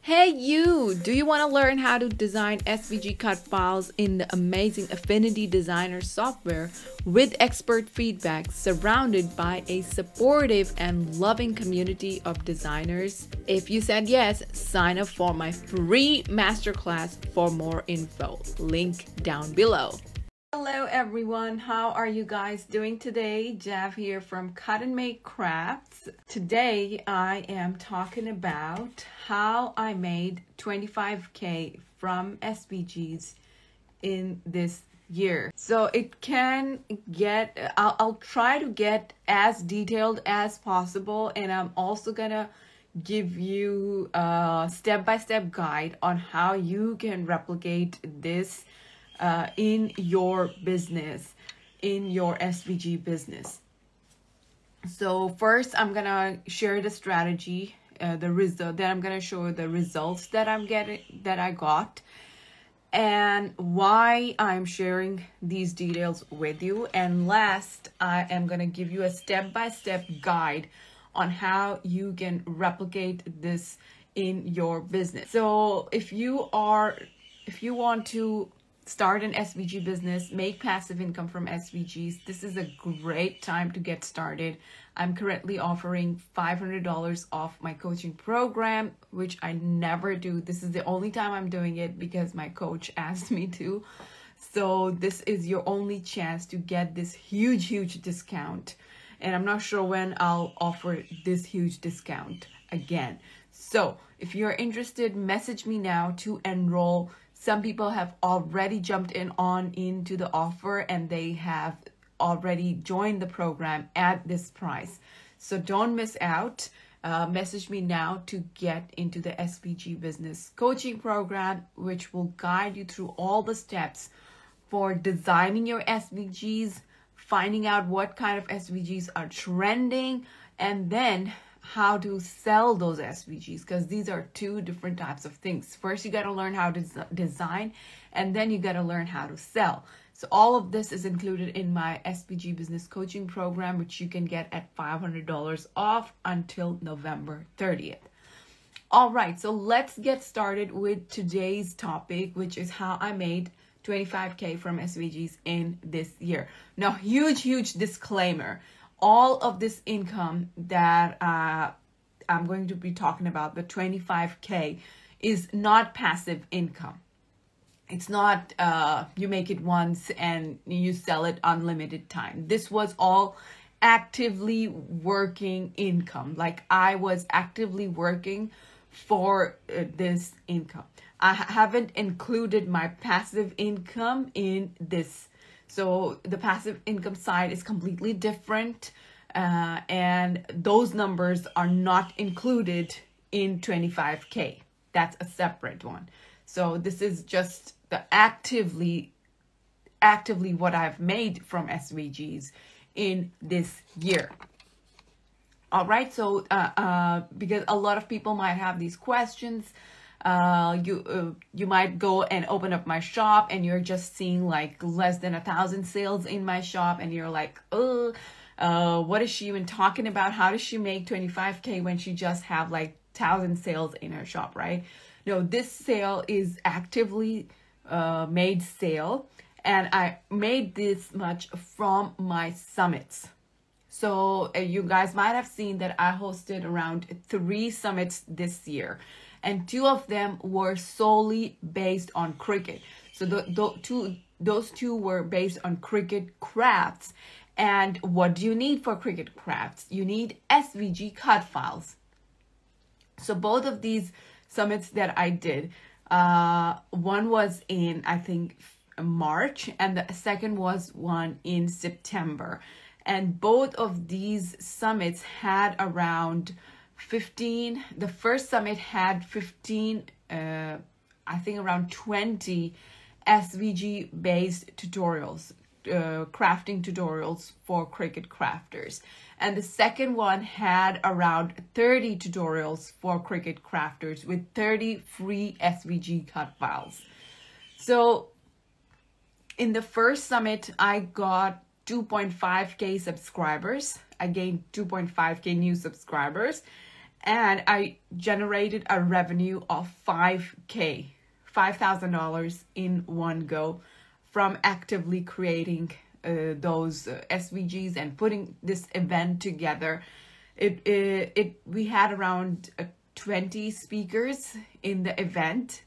Hey you! Do you want to learn how to design SVG cut files in the amazing Affinity Designer software with expert feedback surrounded by a supportive and loving community of designers? If you said yes, sign up for my free masterclass for more info. Link down below. Hello everyone, how are you guys doing today? Jav here from Cut and Make Crafts. Today I am talking about how I made 25K from SVGs in this year. So it can get, I'll try to get as detailed as possible, and I'm also gonna give you a step-by-step guide on how you can replicate this in your business, in your SVG business. So first I'm gonna share the strategy, the result. Then I'm gonna show the results that I got, and why I'm sharing these details with you. And last, I am gonna give you a step-by-step guide on how you can replicate this in your business. So if you want to start an SVG business, make passive income from SVGs, this is a great time to get started. I'm currently offering $500 off my coaching program, which I never do. This is the only time I'm doing it because my coach asked me to. So this is your only chance to get this huge discount. And I'm not sure when I'll offer this huge discount again. So if you're interested, message me now to enroll. Some people have already jumped into the offer, and they have already joined the program at this price. So don't miss out. Message me now to get into the SVG business coaching program, which will guide you through all the steps for designing your SVGs, finding out what kind of SVGs are trending, and then how to sell those SVGs, because these are two different types of things. First, you got to learn how to design, and then you got to learn how to sell. So all of this is included in my SVG business coaching program, which you can get at $500 off until November 30th. All right, so let's get started with today's topic, which is how I made 25K from SVGs in this year. Now, huge disclaimer. All of this income that I'm going to be talking about, the 25K, is not passive income. It's not you make it once and you sell it unlimited time. This was all actively working income. Like, I was actively working for this income. I haven't included my passive income in this. So the passive income side is completely different, and those numbers are not included in 25K. That's a separate one. So this is just the actively what I've made from SVGs in this year. All right, so because a lot of people might have these questions. You might go and open up my shop and you're just seeing like less than 1,000 sales in my shop, and you're like, what is she even talking about? How does she make 25K when she just have like 1,000 sales in her shop, right? No, this sale is actively made sale, and I made this much from my summits. So you guys might have seen that I hosted around 3 summits this year, and 2 of them were solely based on Cricut. So those two were based on Cricut crafts. And what do you need for Cricut crafts? You need SVG cut files. So both of these summits that I did, one was in, I think, March, and the second was one in September. And both of these summits had around 15. The first summit had 15, I think around 20 SVG based tutorials, crafting tutorials for Cricut crafters. And the second one had around 30 tutorials for Cricut crafters with 30 free SVG cut files. So in the first summit, I got 2.5K subscribers. I gained 2.5K new subscribers. and I generated a revenue of $5,000 in one go from actively creating those SVGs and putting this event together. We had around 20 speakers in the event,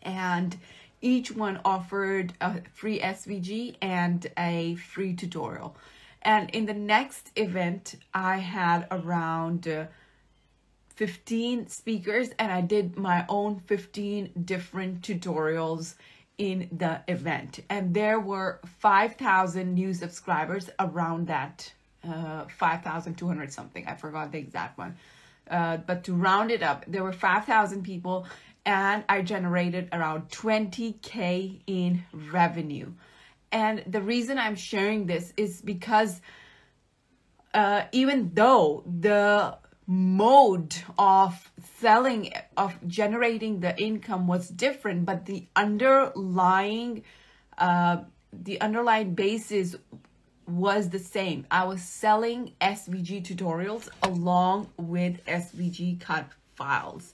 and each one offered a free SVG and a free tutorial. And in the next event, I had around 15 speakers, and I did my own 15 different tutorials in the event. And there were 5,000 new subscribers around that, 5,200 something. I forgot the exact one. But to round it up, there were 5,000 people, and I generated around 20K in revenue. And the reason I'm sharing this is because even though the mode of selling, of generating the income was different, but the underlying basis was the same. I was selling SVG tutorials along with SVG cut files.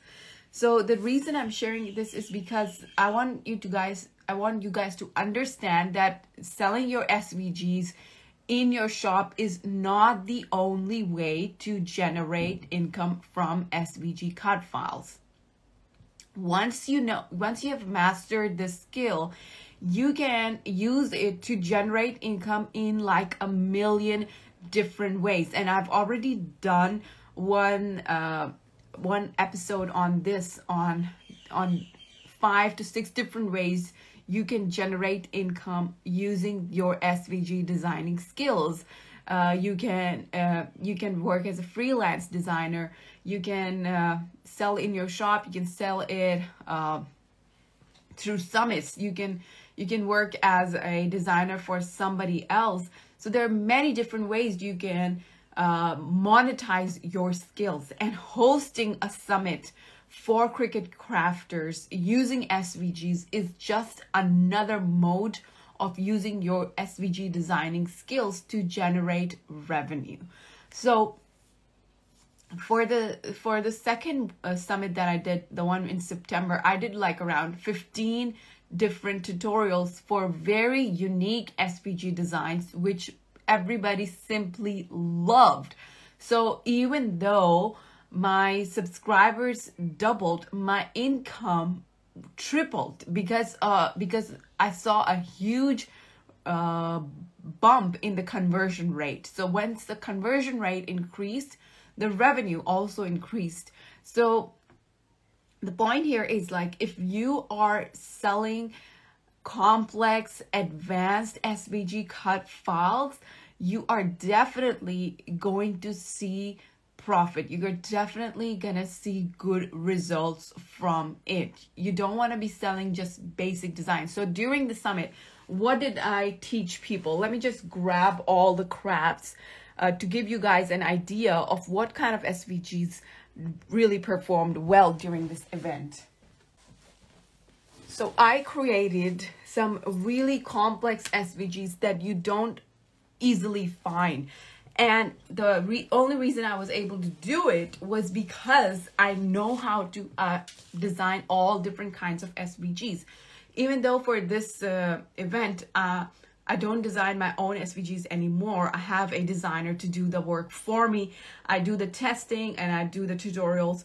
So the reason I'm sharing this is because I want you guys to understand that selling your SVGs in your shop is not the only way to generate income from SVG cut files. Once you have mastered this skill, you can use it to generate income in like a million different ways. And I've already done one episode on this, on 5 to 6 different ways you can generate income using your SVG designing skills. You can work as a freelance designer. You can sell in your shop. You can sell it through summits. You can work as a designer for somebody else. So there are many different ways you can monetize your skills, and hosting a summit for Cricut crafters using SVGs is just another mode of using your SVG designing skills to generate revenue. So for the second summit that I did, the one in September, I did like around 15 different tutorials for very unique SVG designs, which everybody simply loved. So even though my subscribers doubled, my income tripled because I saw a huge bump in the conversion rate. So once the conversion rate increased, the revenue also increased. So the point here is, like, if you are selling complex, advanced SVG cut files, you are definitely going to see profit. You're definitely gonna see good results from it. You don't want to be selling just basic design. So during the summit, what did I teach people? Let me just grab all the crafts to give you guys an idea of what kind of SVGs really performed well during this event. So I created some really complex SVGs that you don't easily find. And the only reason I was able to do it was because I know how to design all different kinds of SVGs. Even though for this event, I don't design my own SVGs anymore. I have a designer to do the work for me. I do the testing and I do the tutorials.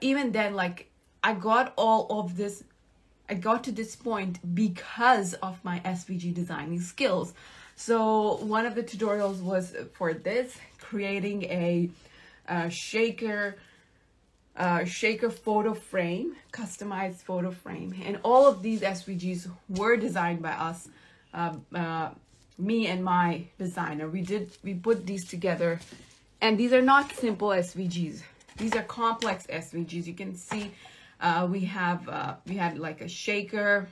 Even then, like, I got to this point because of my SVG designing skills. So one of the tutorials was for this, creating a shaker photo frame, customized photo frame. And all of these SVGs were designed by us, me and my designer. We put these together, and these are not simple SVGs. These are complex SVGs. You can see we had like a shaker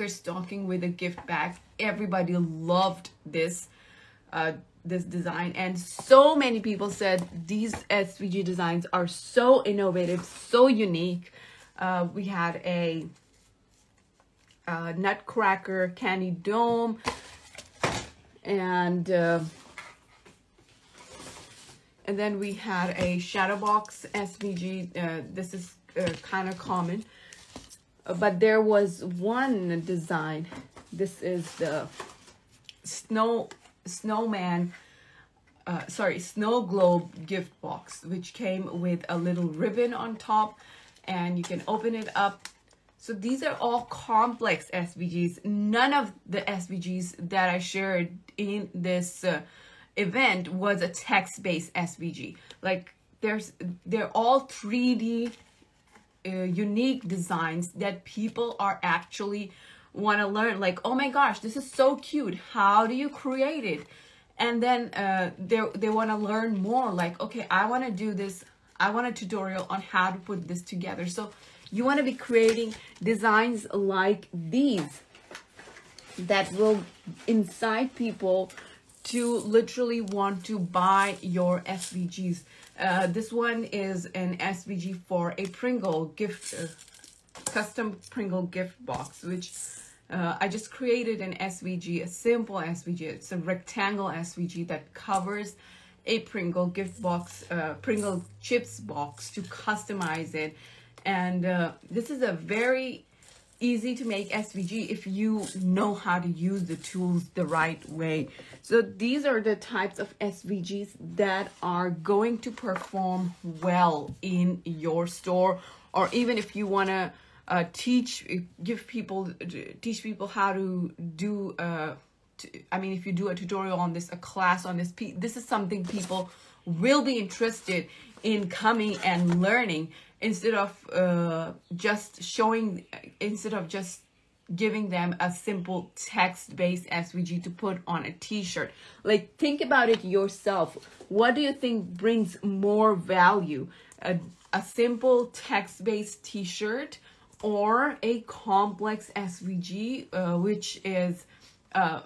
stocking with a gift bag. Everybody loved this design, and so many people said these SVG designs are so innovative, so unique. We had a nutcracker candy dome, and And then we had a shadow box SVG. This is kind of common. But there was one design. This is the snow globe gift box, which came with a little ribbon on top, and you can open it up. So these are all complex SVGs. None of the SVGs that I shared in this event was a text-based SVG. Like they're all 3D unique designs that people are actually want to learn. Like, oh my gosh, this is so cute. How do you create it? And then they want to learn more. Like, okay, I want to do this. I want a tutorial on how to put this together. So you want to be creating designs like these that will incite people to literally want to buy your SVGs. This one is an SVG for a Pringle gift, custom Pringle gift box, which I just created an SVG, a simple SVG. It's a rectangle SVG that covers a Pringle gift box, Pringle chips box to customize it. And this is a very easy to make SVG if you know how to use the tools the right way. So these are the types of SVGs that are going to perform well in your store, or even if you want to teach people how to do if you do a tutorial on this, a class on this, this is something people will be interested in coming and learning, instead of just giving them a simple text-based SVG to put on a t-shirt. Like, think about it yourself. What do you think brings more value? A simple text-based t-shirt or a complex SVG, which is a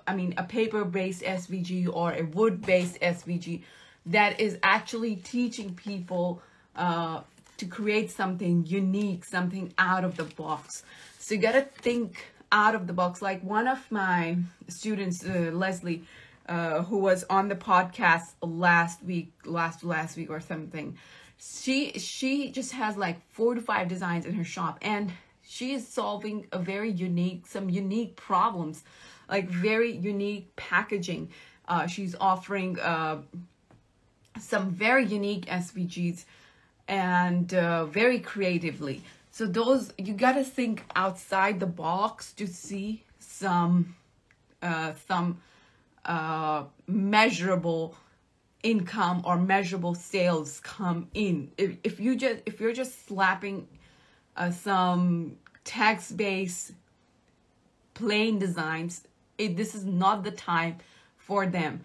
paper-based SVG or a wood-based SVG that is actually teaching people to create something unique, something out of the box. So you gotta think out of the box. Like one of my students, Leslie, who was on the podcast last week or something, she just has like 4 to 5 designs in her shop, and she is solving some unique problems, like very unique packaging. She's offering some very unique SVGs and very creatively. So those, you gotta think outside the box to see some measurable income or measurable sales come in. If you're just slapping some text-based plain designs, this is not the time for them.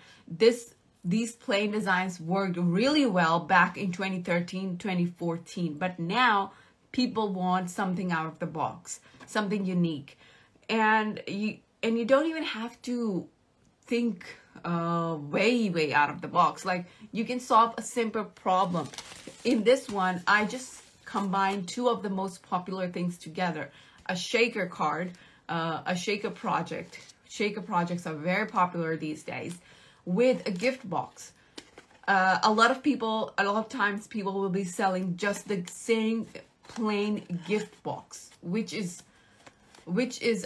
These plain designs worked really well back in 2013, 2014, but now people want something out of the box, something unique. And you don't even have to think way out of the box. Like, you can solve a simple problem. In this one, I just combined 2 of the most popular things together: a shaker card, a shaker project. Shaker projects are very popular these days, with a gift box. A lot of times people will be selling just the same plain gift box, which is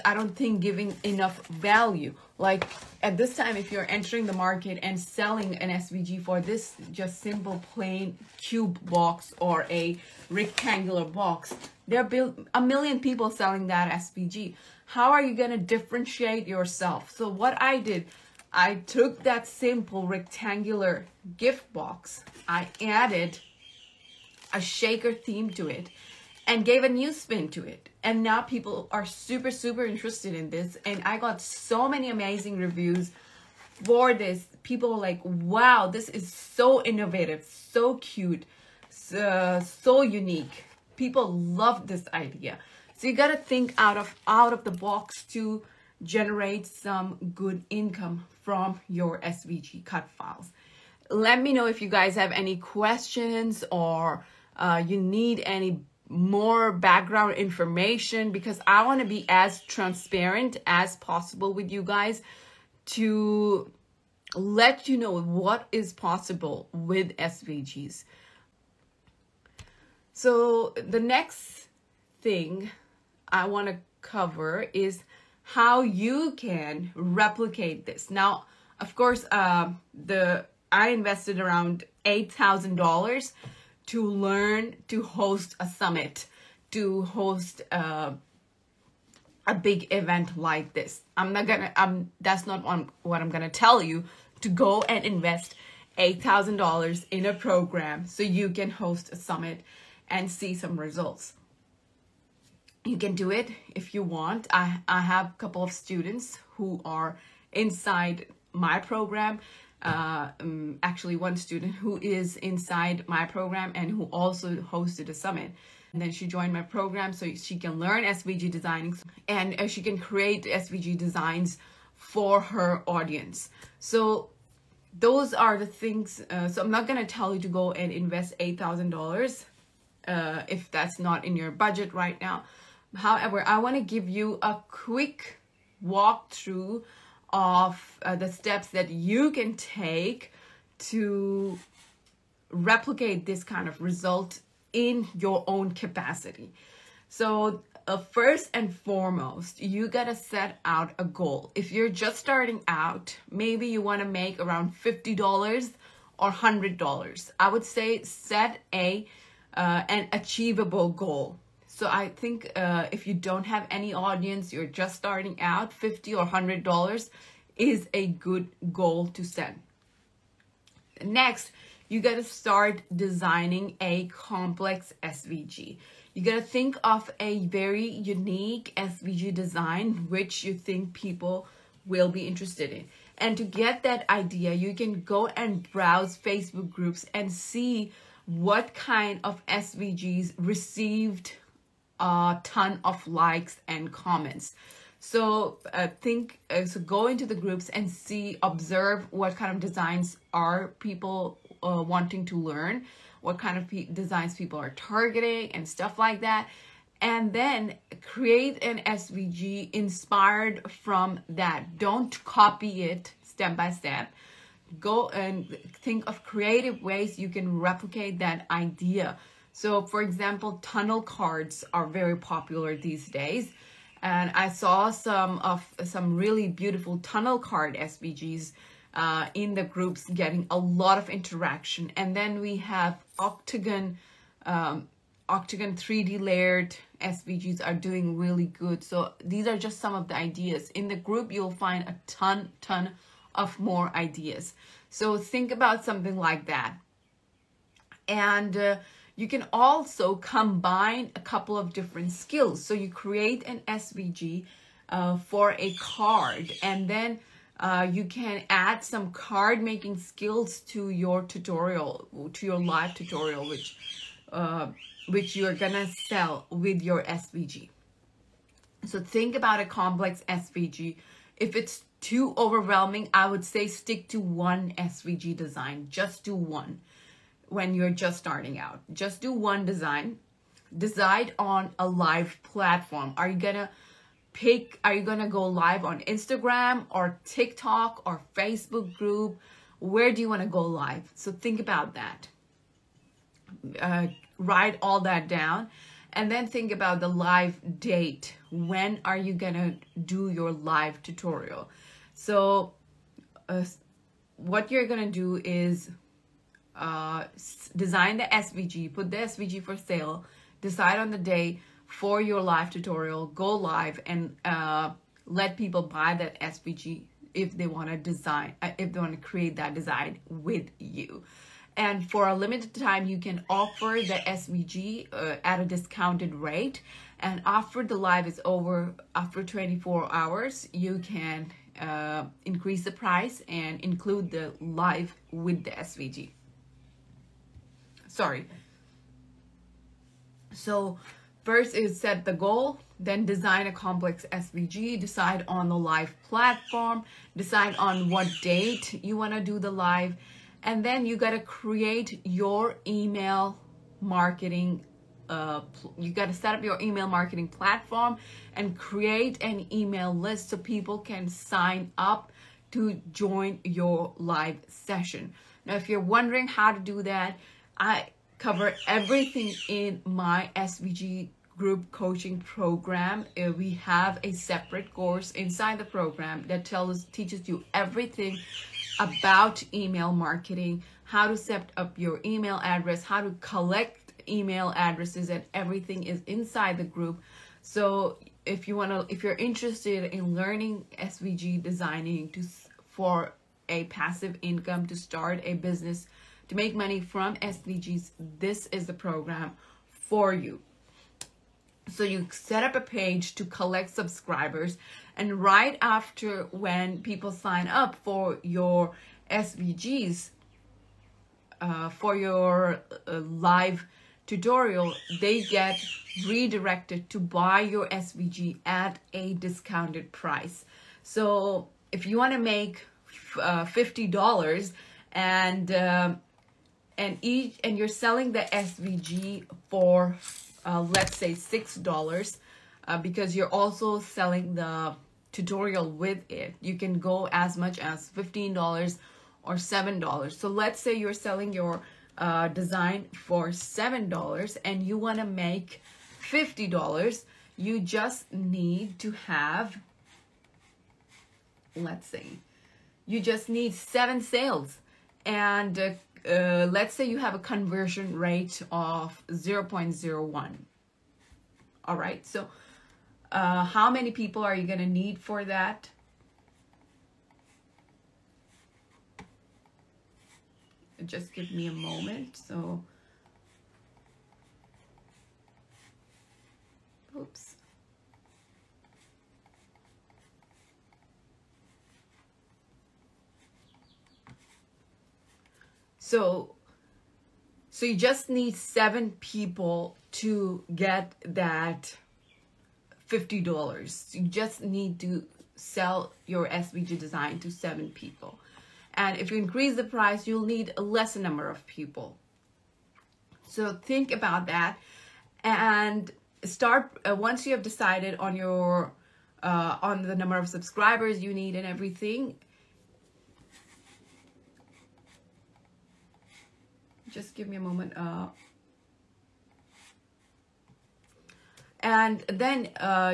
I don't think giving enough value. Like, at this time, if you're entering the market and selling an SVG for this just simple plain cube box or a rectangular box, there are a million people selling that SVG. How are you going to differentiate yourself? So what I did, I took that simple rectangular gift box, I added a shaker theme to it, and gave a new spin to it. And now people are super interested in this. And I got so many amazing reviews for this. People were like, wow, this is so innovative, so cute, so unique. People love this idea. So you gotta think out of the box to generate some good income from your SVG cut files. Let me know if you guys have any questions, or you need any more background information, because I want to be as transparent as possible with you guys to let you know what is possible with SVGs. So the next thing I want to cover is how you can replicate this. Now, of course, I invested around $8,000 to learn to host a summit, to host a big event like this. That's not what I'm gonna tell you, to go and invest $8,000 in a program so you can host a summit and see some results. You can do it if you want. I have a couple of students who are inside my program. Actually, one student who is inside my program and who also hosted a summit. And then she joined my program so she can learn SVG designing, and she can create SVG designs for her audience. So those are the things. So I'm not going to tell you to go and invest $8,000 if that's not in your budget right now. However, I want to give you a quick walkthrough of the steps that you can take to replicate this kind of result in your own capacity. So first and foremost, you gotta set out a goal. If you're just starting out, maybe you want to make around $50 or $100. I would say set an achievable goal. So I think if you don't have any audience, you're just starting out, $50 or $100 is a good goal to set. Next, you got to start designing a complex SVG. You got to think of a very unique SVG design which you think people will be interested in. And to get that idea, you can go and browse Facebook groups and see what kind of SVGs received a ton of likes and comments. So so go into the groups and observe what kind of designs are people wanting to learn, what kind of designs people are targeting and stuff like that. And then create an SVG inspired from that. Don't copy it step by step. Go and think of creative ways you can replicate that idea. So for example, tunnel cards are very popular these days. And I saw some really beautiful tunnel card SVGs in the groups getting a lot of interaction. And then we have octagon 3D layered SVGs are doing really good. So these are just some of the ideas. In the group, you'll find a ton of more ideas. So think about something like that. And you can also combine a couple of different skills. So you create an SVG for a card, and then you can add some card making skills to your tutorial, to your live tutorial, which you're gonna sell with your SVG. So think about a complex SVG. If it's too overwhelming, I would say stick to one SVG design. Just do one. When you're just starting out, just do one design. Decide on a live platform. Are you gonna go live on Instagram or TikTok or Facebook group? Where do you want to go live? So think about that. Write all that down, and then think about the live date. When are you gonna do your live tutorial? So what you're gonna do is design the SVG, put the SVG for sale, decide on the day for your live tutorial, go live, and let people buy that SVG if they want to design, if they want to create that design with you. And for a limited time, you can offer the SVG at a discounted rate. And after the live is over, after 24 hours, you can increase the price and include the live with the SVG. Sorry. So first is set the goal, then design a complex SVG, decide on the live platform, decide on what date you want to do the live, and then you got to create your email marketing. You got to set up your email marketing platform and create an email list so people can sign up to join your live session. Now, if you're wondering how to do that, I cover everything in my SVG group coaching program. We have a separate course inside the program that teaches you everything about email marketing, how to set up your email address, how to collect email addresses, and everything is inside the group. So if you're interested in learning SVG designing for a passive income, to start a business, to make money from SVGs, this is the program for you. So you set up a page to collect subscribers, and right after, when people sign up for your SVGs, for your live tutorial, they get redirected to buy your SVG at a discounted price. So if you want to make $50 and you're selling the SVG for let's say $6, because you're also selling the tutorial with it, you can go as much as $15 or $7. So let's say you're selling your design for $7 and you want to make $50. You just need to have, let's say, you just need 7 sales, and let's say you have a conversion rate of 0.01. All right, so how many people are you going to need for that? Just give me a moment. So, oops. So you just need 7 people to get that $50. You just need to sell your SVG design to 7 people. And if you increase the price, you'll need a lesser number of people. So think about that, and start once you have decided on your on the number of subscribers you need and everything. Just give me a moment. And then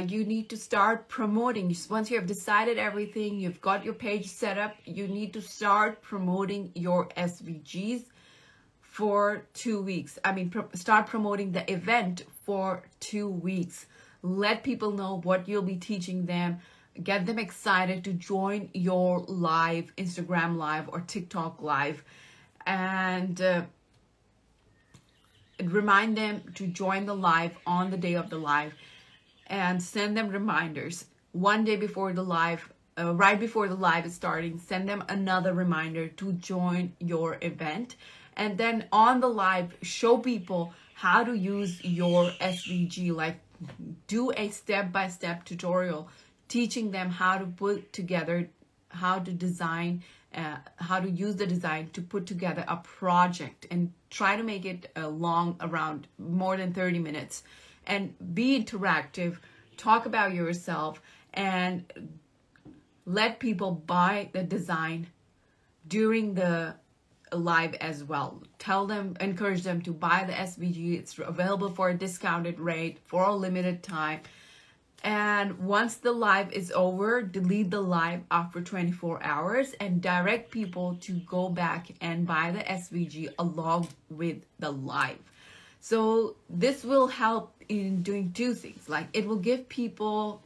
you need to start promoting. Once you have decided everything, you've got your page set up, you need to start promoting your SVGs for 2 weeks. I mean, start promoting the event for 2 weeks. Let people know what you'll be teaching them. Get them excited to join your live, Instagram live or TikTok live. And remind them to join the live on the day of the live, and send them reminders 1 day before the live, right before the live is starting. Send them another reminder to join your event, and then on the live, show people how to use your SVG. Like, do a step-by-step tutorial teaching them how to put together, how to design, how to use the design to put together a project, and try to make it long, around more than 30 minutes, and be interactive. Talk about yourself and let people buy the design during the live as well. Tell them, encourage them to buy the SVG. It's available for a discounted rate for a limited time. And once the live is over, delete the live after 24 hours and direct people to go back and buy the SVG along with the live. So this will help in doing 2 things. Like, it will give people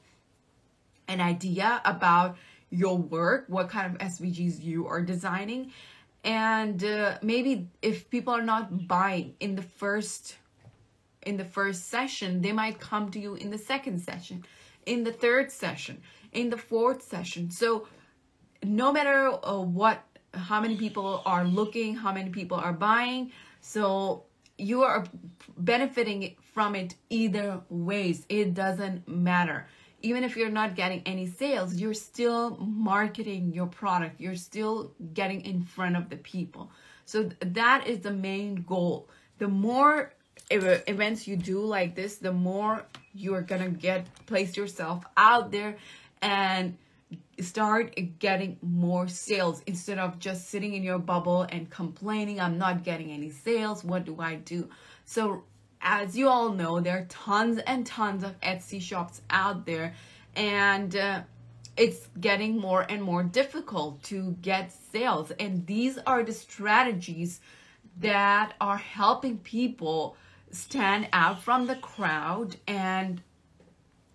an idea about your work, what kind of SVGs you are designing. And maybe if people are not buying in the first session, they might come to you in the second session, in the third session, in the fourth session. So no matter how many people are looking, how many people are buying, so you are benefiting from it either ways. It doesn't matter. Even if you're not getting any sales, you're still marketing your product. You're still getting in front of the people. So that is the main goal. The more events you do like this, the more you're gonna place yourself out there, and start getting more sales instead of just sitting in your bubble and complaining, I'm not getting any sales, what do I do? So as you all know, there are tons and tons of Etsy shops out there, and it's getting more and more difficult to get sales. And these are the strategies that are helping people stand out from the crowd and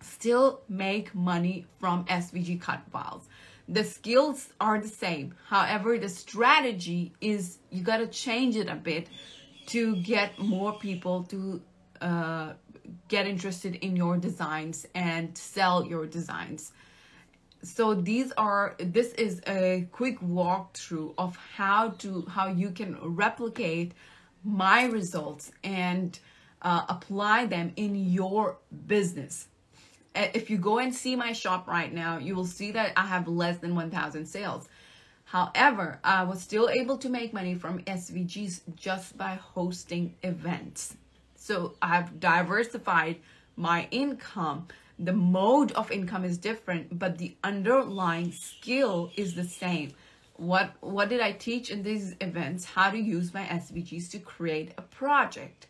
still make money from SVG cut files. The skills are the same. However, the strategy is you got to change it a bit to get more people to get interested in your designs and sell your designs. So this is a quick walkthrough of how you can replicate my results and apply them in your business. If you go and see my shop right now, you will see that I have less than 1,000 sales. However, I was still able to make money from SVGs just by hosting events. So I've diversified my income. The mode of income is different, but the underlying skill is the same. What did I teach in these events? How to use my SVGs to create a project.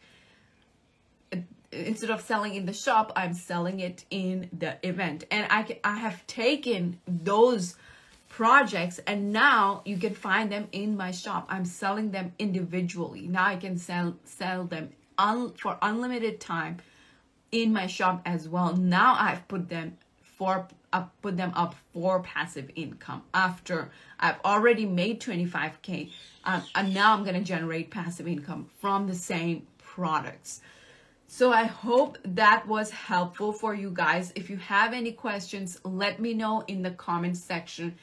Instead of selling in the shop, I'm selling it in the event. And I have taken those projects and now you can find them in my shop. I'm selling them individually. Now I can sell them for unlimited time in my shop as well. Now I've put them up for passive income after I've already made 25K. And now I'm going to generate passive income from the same products. So I hope that was helpful for you guys. If you have any questions, let me know in the comment section.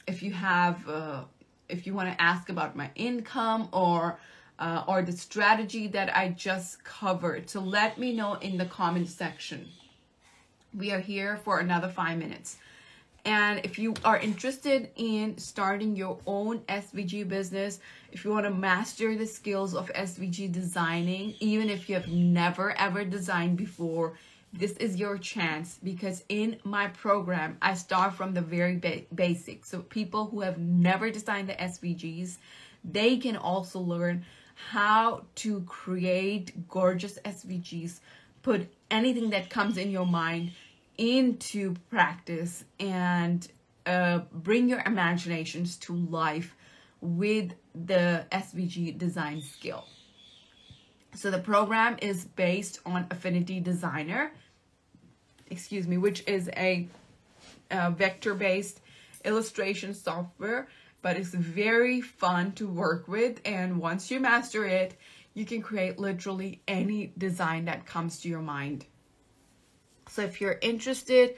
If you want to ask about my income or the strategy that I just covered. So let me know in the comment section. We are here for another 5 minutes. And if you are interested in starting your own SVG business, if you want to master the skills of SVG designing, even if you have never ever designed before, this is your chance, because in my program, I start from the very basics. So people who have never designed the SVGs, they can also learn how to create gorgeous SVGs, put anything that comes in your mind into practice, and bring your imaginations to life with the SVG design skill. So the program is based on Affinity Designer, which is a vector-based illustration software, but it's very fun to work with. And once you master it, you can create literally any design that comes to your mind. So if you're interested,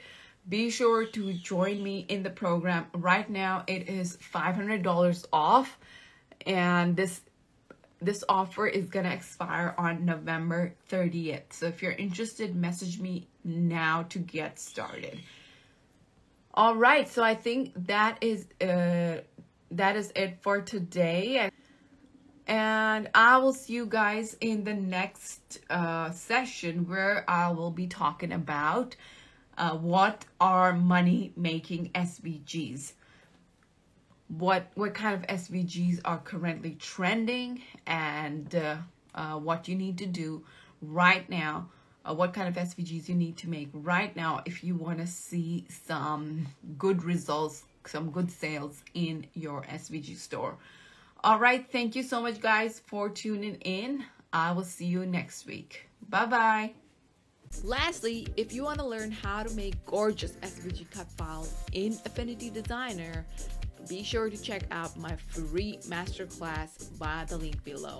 be sure to join me in the program. Right now, it is $500 off, and this offer is gonna expire on November 30th. So if you're interested, message me now to get started. All right, so I think that is it for today. And I will see you guys in the next session, where I will be talking about what are money-making SVGs. What kind of SVGs are currently trending, and what you need to do right now. What kind of SVGs you need to make right now if you want to see some good results, some good sales in your SVG store. All right, thank you so much, guys, for tuning in. I will see you next week. Bye-bye. Lastly, if you want to learn how to make gorgeous SVG cut files in Affinity Designer, be sure to check out my free masterclass via the link below.